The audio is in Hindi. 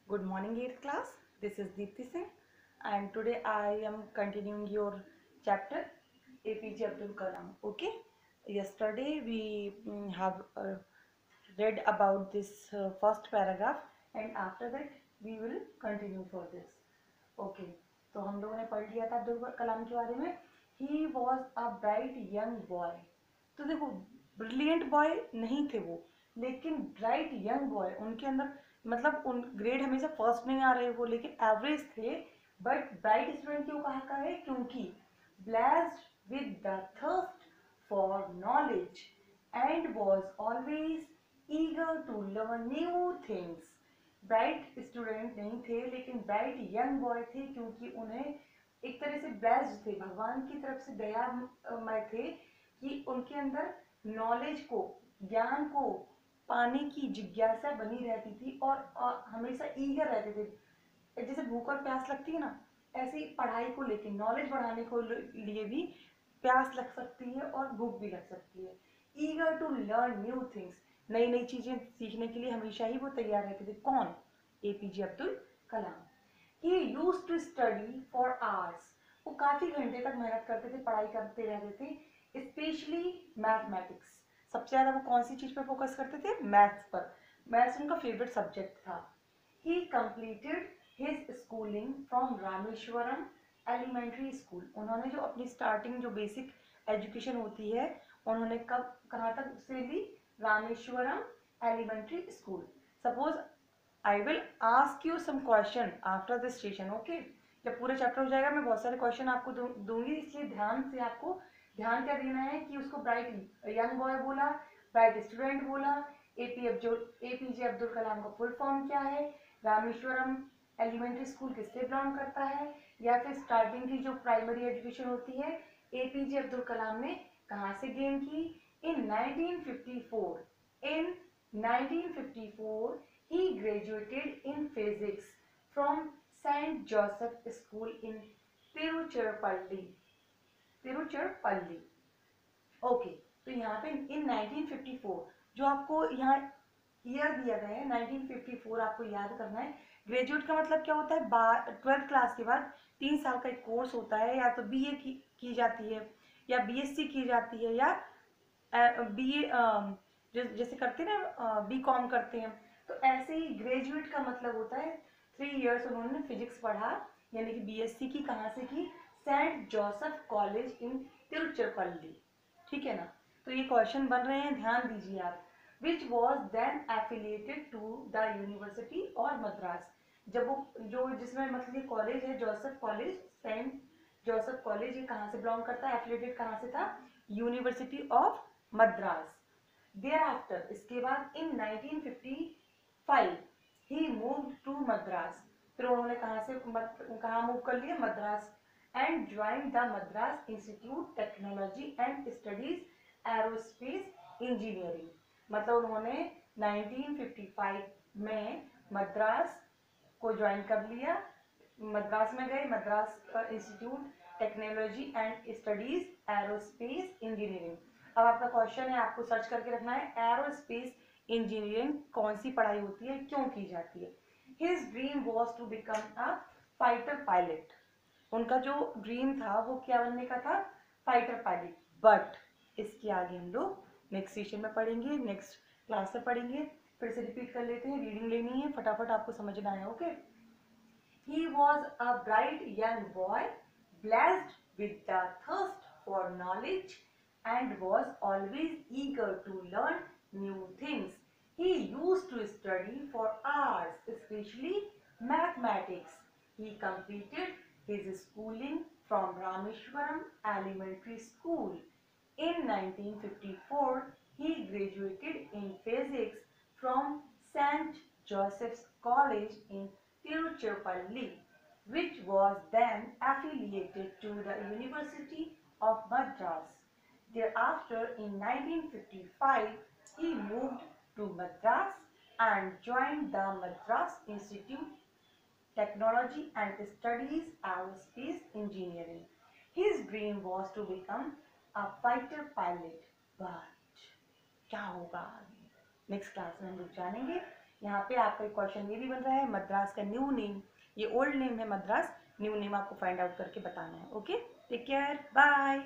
Good morning, 8th class. This is Deepti Singh, and today I am continuing your chapter APJ Abdul Kalam. Okay, yesterday we have read about this first paragraph, and after that we will continue for this. Okay, तो हम लोगों ने पढ़ लिया था अब्दुल कलाम के बारे में. He was a bright young boy. तो देखो, ब्रिलियंट बॉय नहीं थे वो, लेकिन ब्राइट यंग बॉय. उनके अंदर मतलब उन ग्रेड हमेशा फर्स्ट नहीं आ रहे वो, लेकिन एवरेज थे. बट ब्राइट स्टूडेंट क्यों कहा है? क्योंकि blessed with the thirst for knowledge and was always eager to learn new things. Bright student नहीं थे, लेकिन ब्राइट यंग बॉय थे, क्योंकि उन्हें एक तरह से ब्लेस्ड थे, भगवान की तरफ से दयामय थे कि उनके अंदर नॉलेज को, ज्ञान को पाने की जिज्ञासा बनी रहती थी और हमेशा ईगर रहते थे. जैसे भूख और प्यास लगती है ना, ऐसे ही पढ़ाई को लेकर, नॉलेज बढ़ाने को लिए भी प्यास लग सकती है और भूख भी लग सकती है. Eager to learn new things, नई नई चीजें सीखने के लिए हमेशा ही वो तैयार रहते थे. कौन? APJ Abdul Kalam. He used to study for hours. वो काफी घंटे तक मेहनत करते थे, पढ़ाई करते रहते थे, स्पेशली मैथमेटिक्स. सबसे ज्यादा वो कौन सी चीज पर फोकस करते थे? मैथ्स पर. मैथ्स उनका फेवरेट सब्जेक्ट था. He completed his schooling from Rameswaram elementary school. उन्होंने जो अपनी स्टार्टिंग जो बेसिक एजुकेशन होती है, उन्होंने कब कहाँ तक उसे ली? Rameswaram elementary school. Suppose I will ask you some question after this session. Okay, जब पूरा चैप्टर हो जाएगा मैं बहुत सारे क्वेश्चन आपको दूंगी, इसलिए ध्यान से आपको ध्यान क्या देना है कि उसको ब्राइट यंग बॉय बोला, ब्राइट स्टूडेंट बोला, एपीजे अब्दुल कलाम का फुल फॉर्म क्या है, रामेश्वरम एलिमेंट्री स्कूल किससे बिलोंग करता है, या फिर स्टार्टिंग की जो प्राइमरी एजुकेशन होती है एपीजे अब्दुल कलाम ने कहाँ से गेन की. इन 1954, इन 1954 he graduated in physics from St. Joseph School in Tiruchirappalli. Tiruchirappalli. Okay, तो यहाँ पे इन 1954 जो आपको यहाँ ईयर दिया गया है 1954 आपको याद करना है. ग्रेजुएट का मतलब क्या होता है? 12th क्लास के बाद 3 साल का एक कोर्स होता है, या तो बीए की जाती है, या बीएससी की जाती है, या बीए जैसे करते हैं ना, बीकॉम करते हैं. तो ऐसे ही ग्रेजुएट का मतलब होता है 3 इयर्स उन्होंने फिजिक्स पढ़ा, यानी कि बीएससी की कहाँ से की? Saint Joseph college in Tiruchirappalli. ठीक है ना. तो ये क्वेश्चन बन रहे हैं, ध्यान दीजिए आप. Which was then affiliated to the university of Madras. जब वो जो जिसमें मतलब ये कॉलेज है Joseph college, saint Joseph college, ये कहाँ से बिलोंग करता है? एफिलिएटेड कहाँ से था? University of Madras. Thereafter, इसके बाद in 1955 he moved to Madras. फिर उन्होंने कहाँ मूव कर लिया? Madras. And join the Madras institute technology and studies aerospace engineering. मतलब उन्होंने 1955 में मद्रास को ज्वाइन कर लिया, मद्रास में गए, Madras institute technology and studies aerospace engineering. अब आपका क्वेश्चन है, आपको सर्च करके रखना है एरोस्पेस इंजीनियरिंग कौन सी पढ़ाई होती है, क्यों की जाती है. His dream was to become a fighter pilot. उनका जो ड्रीम था वो क्या बनने का था? Fighter pilot. बट इसके आगे हम लोग नेक्स्ट सेशन में पढ़ेंगे, नेक्स्ट क्लास में पढ़ेंगे. फिर से रिपीट कर लेते हैं, रीडिंग लेनी है, फटाफट आपको समझना है. Okay. He was a bright young boy, blessed with the thirst for knowledge, and was always eager to learn new things. He used to study for hours, especially mathematics. He completed his schooling from Rameshwaram Elementary School. In 1954, he graduated in physics from St. Joseph's College in Tiruchirappalli, which was then affiliated to the University of Madras. Thereafter, in 1955, he moved to Madras and joined the Madras Institute Technology and Studies Aerospace Engineering. His dream was to become a fighter pilot, but क्या होगा आगे नेक्स्ट क्लास में हम लोग जानेंगे. यहाँ पे आपका एक क्वेश्चन ये भी बन रहा है, मद्रास का न्यू नेम, ये ओल्ड नेम है मद्रास, न्यू नेम आपको फाइंड आउट करके बताना है। Okay, take care, bye.